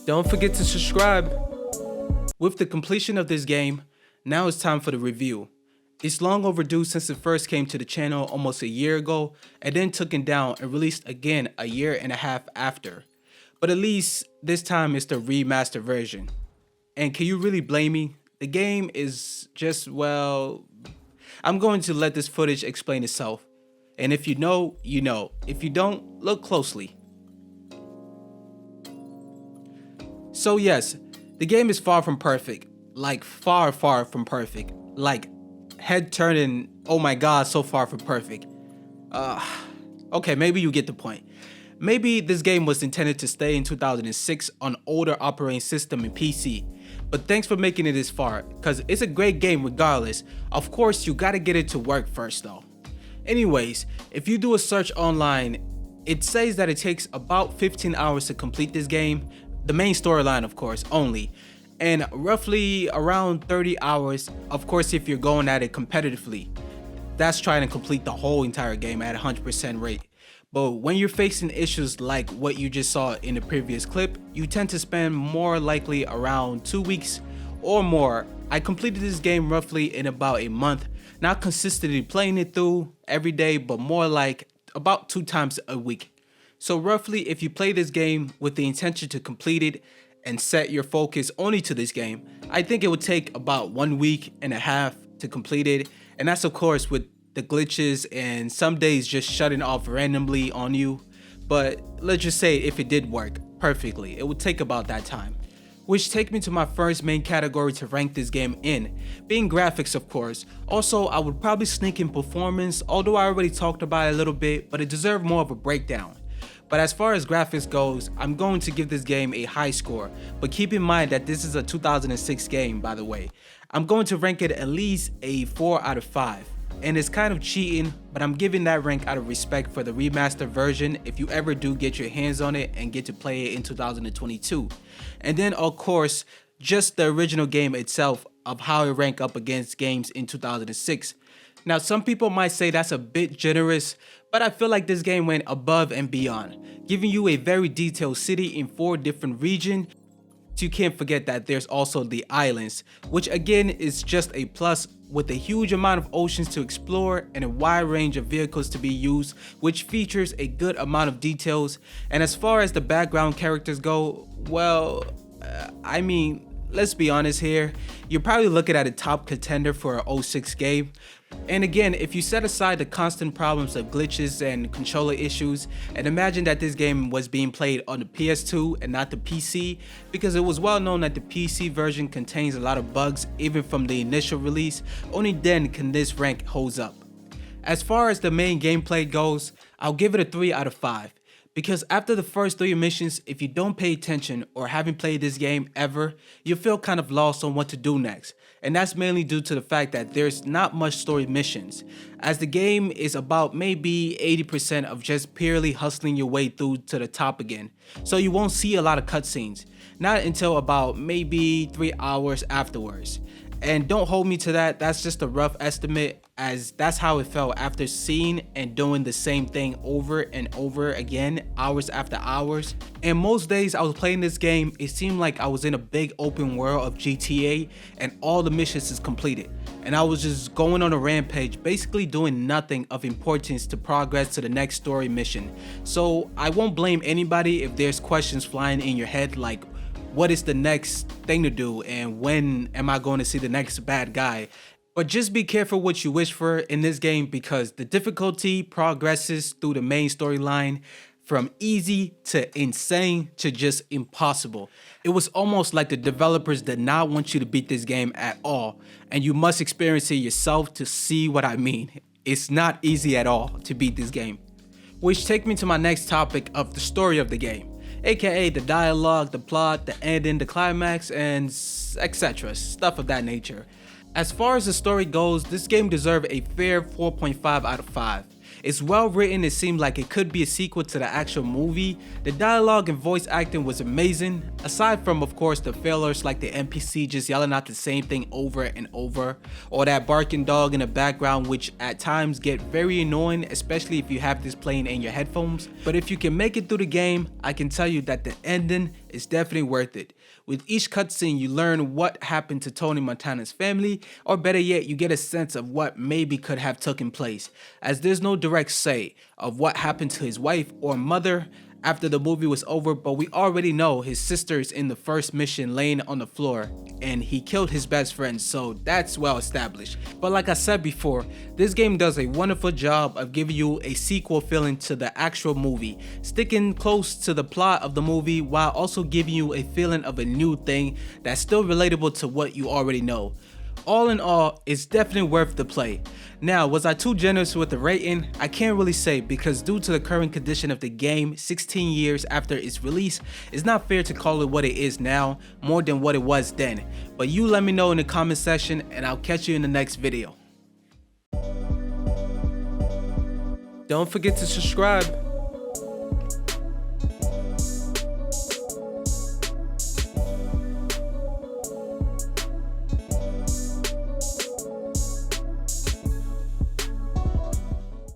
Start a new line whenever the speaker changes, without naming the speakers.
Don't forget to subscribe. With the completion of this game, now it's time for the review. It's long overdue since it first came to the channel almost a year ago and then took it down and released again a year and a half after. But at least this time it's the remastered version. And can you really blame me? The game is just, well, I'm going to let this footage explain itself. And if you know, you know. If you don't, look closely. So yes, the game is far from perfect. Like far from perfect. Like head turning, oh my god, so far from perfect. Okay, maybe you get the point. Maybe this game was intended to stay in 2006 on older operating system and PC. But thanks for making it this far, cause it's a great game regardless. Of course, you gotta get it to work first though. Anyways, if you do a search online, it says that it takes about 15 hours to complete this game. The main storyline, of course, only. And roughly around 30 hours, of course, if you're going at it competitively. That's trying to complete the whole entire game at 100% rate. But when you're facing issues like what you just saw in the previous clip, you tend to spend more likely around 2 weeks or more. I completed this game roughly in about a month, not consistently playing it through every day, but more like about 2 times a week. So roughly, if you play this game with the intention to complete it and set your focus only to this game, I think it would take about 1 week and a half to complete it. And that's of course with the glitches and some days just shutting off randomly on you. But let's just say if it did work perfectly, it would take about that time. Which takes me to my first main category to rank this game in, being graphics of course. Also, I would probably sneak in performance, although I already talked about it a little bit, but it deserved more of a breakdown. But as far as graphics goes, I'm going to give this game a high score, but keep in mind that this is a 2006 game, by the way. I'm going to rank it at least a 4 out of 5. And it's kind of cheating, but I'm giving that rank out of respect for the remastered version if you ever do get your hands on it and get to play it in 2022. And then of course, just the original game itself of how it rank up against games in 2006. Now some people might say that's a bit generous, but I feel like this game went above and beyond, giving you a very detailed city in 4 different regions. You can't forget that there's also the islands, which again is just a plus with a huge amount of oceans to explore and a wide range of vehicles to be used, which features a good amount of details. And as far as the background characters go, well, I mean, let's be honest here, you're probably looking at a top contender for an 06 game. And again, if you set aside the constant problems of glitches and controller issues, and imagine that this game was being played on the PS2 and not the PC, because it was well known that the PC version contains a lot of bugs even from the initial release, only then can this rank holds up. As far as the main gameplay goes, I'll give it a 3 out of 5. Because after the first 3 missions, if you don't pay attention or haven't played this game ever, you'll feel kind of lost on what to do next. And that's mainly due to the fact that there's not much story missions, as the game is about maybe 80% of just purely hustling your way through to the top again. So you won't see a lot of cutscenes, not until about maybe 3 hours afterwards. And don't hold me to that, that's just a rough estimate, as that's how it felt after seeing and doing the same thing over and over again, hours after hours. And most days I was playing this game, it seemed like I was in a big open world of GTA and all the missions is completed. And I was just going on a rampage, basically doing nothing of importance to progress to the next story mission. So I won't blame anybody if there's questions flying in your head like, what is the next thing to do and when am I going to see the next bad guy? But just be careful what you wish for in this game, because the difficulty progresses through the main storyline from easy to insane to just impossible. It was almost like the developers did not want you to beat this game at all, and you must experience it yourself to see what I mean. It's not easy at all to beat this game. Which takes me to my next topic of the story of the game, aka the dialogue, the plot, the ending, the climax, and etc. Stuff of that nature. As far as the story goes, this game deserved a fair 4.5 out of 5. It's well written, it seemed like it could be a sequel to the actual movie. The dialogue and voice acting was amazing, aside from of course the failures like the NPC just yelling out the same thing over and over, or that barking dog in the background, which at times get very annoying, especially if you have this playing in your headphones. But if you can make it through the game, I can tell you that the ending It's definitely worth it. With each cutscene, you learn what happened to Tony Montana's family, or better yet, you get a sense of what maybe could have taken place, as there's no direct say of what happened to his wife or mother after the movie was over, but we already know his sister is in the first mission laying on the floor and he killed his best friend, so that's well established. But like I said before, this game does a wonderful job of giving you a sequel feeling to the actual movie, sticking close to the plot of the movie while also giving you a feeling of a new thing that's still relatable to what you already know. All in all, it's definitely worth the play. Now, was I too generous with the rating? I can't really say, because due to the current condition of the game, 16 years after its release, it's not fair to call it what it is now, more than what it was then. But you let me know in the comment section, and I'll catch you in the next video. Don't forget to subscribe.